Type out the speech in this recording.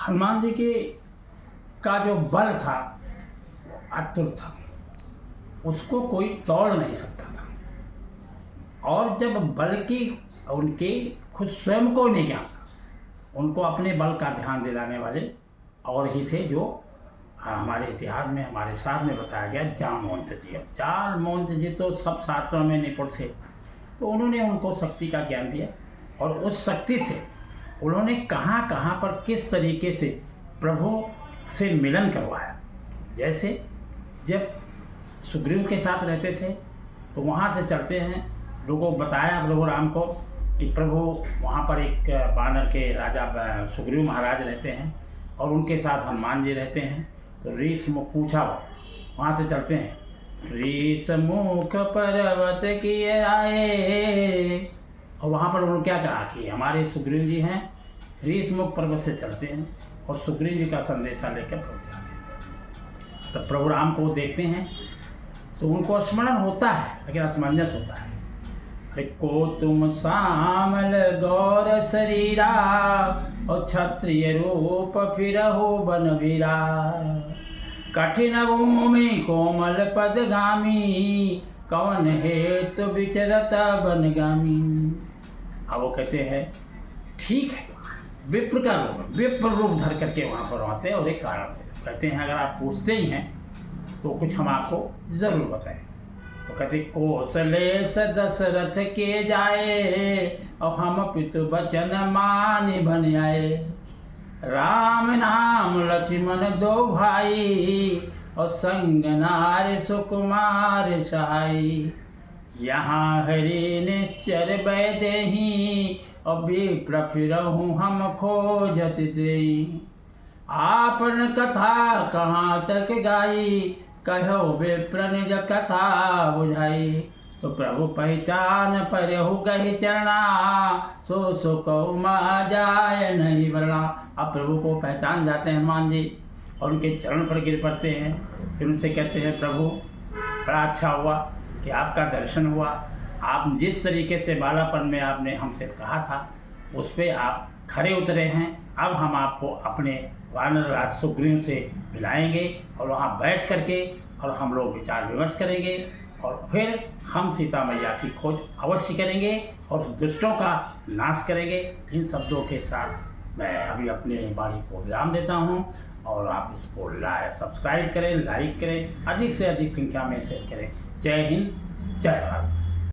हनुमान जी के का जो बल था अतुल था, उसको कोई तोड़ नहीं सकता था। और जब बल की उनके खुद स्वयं को नहीं ज्ञान, उनको अपने बल का ध्यान दिलाने वाले और ही थे जो हमारे इतिहास में हमारे साथ में बताया गया जामवंत जी। जामवंत जी तो सब शास्त्रों में निपुण थे, तो उन्होंने उनको शक्ति का ज्ञान दिया और उस शक्ति से उन्होंने कहाँ कहाँ पर किस तरीके से प्रभु से मिलन करवाया। जैसे जब सुग्रीव के साथ रहते थे तो वहाँ से चलते हैं, लोगों को बताया प्रभु राम को कि प्रभु वहाँ पर एक बानर के राजा सुग्रीव महाराज रहते हैं और उनके साथ हनुमान जी रहते हैं। तो ऋष मुख पूछा, वहाँ से चलते हैं, ऋष मुख पर्वत किए आए, और वहाँ पर उन्होंने क्या कहा कि हमारे सुग्रीव जी हैं, ऋष मुख पर्वत से चलते हैं और सुग्रीव जी का संदेशा लेकर प्रभु जाते हैं। तब प्रभु राम को देखते हैं तो उनको स्मरण होता है, लेकिन असमंजस होता है। अरे को तुम श्यामल गौर शरीरा और क्षत्रिय रूप फिरहु बनवीरा, कठिन भूमि कोमल पदगामी, कवन हेतु विचरत बनगामी। अब वो कहते हैं ठीक है, विप्र का रूप, विप्र रूप धर करके वहाँ पर आते हैं और एक कारण कहते हैं अगर आप पूछते ही हैं तो कुछ हम आपको ज़रूर बताएं। तो कहते कौशलेश दशरथ के जाए और हम पितु बचन मान बन आए, राम नाम लक्ष्मण दो भाई और संग नार सुकुमार सहाई, यहाँ हरि निश्चर बैदेही और विप्र फिरहूँ हम खोजत देई, आपन कथा कहाँ तक गाई, कहो विप्र निज कथा बुझाई। तो प्रभु पहचान परहु गहि चरणा, सो सो कहु मा जाय नहीं वर्णा। अब प्रभु को पहचान जाते हैं हनुमान जी और उनके चरण पर गिर पड़ते हैं। फिर उनसे कहते हैं प्रभु बड़ा अच्छा हुआ कि आपका दर्शन हुआ, आप जिस तरीके से बालापन में आपने हमसे कहा था उस पर आप खरे उतरे हैं। अब हम आपको अपने वानर राज सुग्रीव से मिलाएंगे और वहाँ बैठ करके और हम लोग विचार विमर्श करेंगे और फिर हम सीता मैया की खोज अवश्य करेंगे और दुष्टों का नाश करेंगे। इन शब्दों के साथ मैं अभी अपने वाणी को विराम देता हूँ और आप इसको सब्सक्राइब करें, लाइक करें, अधिक से अधिक संख्या में शेयर करें। जय हिंद, जय भारत।